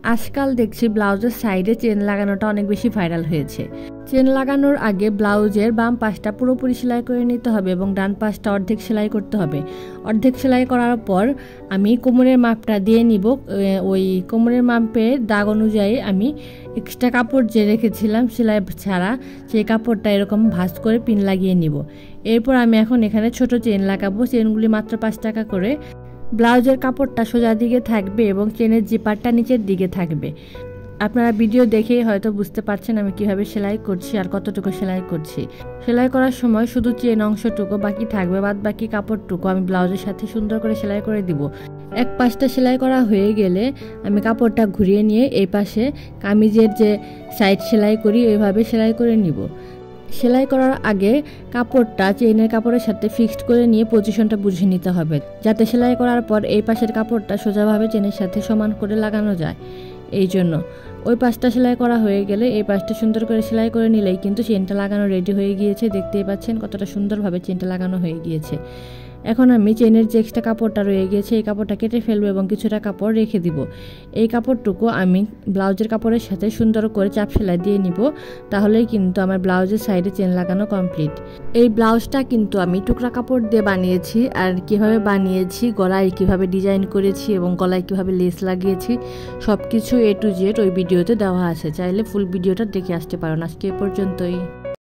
আজকাল দেখছি ব্লাউজের সাইডে চেন লাগানোটা অনেক বেশি ভাইরাল হয়েছে। চেন লাগানোর আগে ব্লাউজের বাম পাশটা পুরোপুরি সেলাই করে নিতে হবে এবং ডান পাশটা অর্ধেক সেলাই করতে হবে। অর্ধেক সেলাই করার পর আমি কোমরের মাপটা দিয়ে নিব। ওই কোমরের মাপের দাগ অনুযায়ী আমি এক্সট্রা কাপড় যে রেখেছিলাম সেলাই ছাড়া, সেই কাপড়টা এরকম ভাঁজ করে পিন লাগিয়ে নিব। এরপর আমি এখন এখানে ছোট চেন লাগাবো। চেনগুলি মাত্র 5 টাকা করে। ব্লাউজের কাপড়টা সোজা দিকে থাকবে এবং চেনের জিপারটা নিচের দিকে থাকবে। আপনারা ভিডিও দেখেই হয়তো বুঝতে পারছেন আমি কিভাবে সেলাই করছি আর কতটুকু সেলাই করছি। সেলাই করার সময় শুধু চেন অংশটুকু বাকি থাকবে, বাদ বাকি কাপড়টুকু আমি ব্লাউজের সাথে সুন্দর করে সেলাই করে দিব। এক পাশটা সেলাই করা হয়ে গেলে আমি কাপড়টা ঘুরিয়ে নিয়ে এই পাশে কামিজের যে সাইড সেলাই করি ওইভাবে সেলাই করে নিব। সেলাই করার আগে কাপড়টা চেইনের কাপড়ের সাথে ফিক্সড করে নিয়ে পজিশনটা বুঝে নিতে হবে, যাতে সেলাই করার পর এই পাশের কাপড়টা সোজাভাবে চেনের সাথে সমান করে লাগানো যায়। এই জন্য ওই পাশটা সেলাই করা হয়ে গেলে এই পাশটা সুন্দর করে সেলাই করে নিলেই কিন্তু চেনটা লাগানো রেডি হয়ে গিয়েছে। দেখতেই পাচ্ছেন কতটা সুন্দরভাবে চেনটা লাগানো হয়ে গিয়েছে। এখন আমি চেনের যে এক্সট্রা কাপড়টা রয়ে গিয়েছে এই কাপড়টা কেটে ফেলবো এবং কিছুটা কাপড় রেখে দিব। এই কাপড়টুকু আমি ব্লাউজের কাপড়ের সাথে সুন্দর করে চাপ সেলাই দিয়ে নিব, তাহলেই কিন্তু আমার ব্লাউজের সাইডে চেন লাগানো কমপ্লিট। এই ব্লাউজটা কিন্তু আমি টুকরা কাপড় দিয়ে বানিয়েছি, আর কিভাবে বানিয়েছি, গলায় কিভাবে ডিজাইন করেছি এবং গলায় কিভাবে লেস লাগিয়েছি সব কিছু A to Z ওই ভিডিওতে দেওয়া আছে। চাইলে ফুল ভিডিওটা দেখে আসতে পারেন। আজকে এ পর্যন্তই।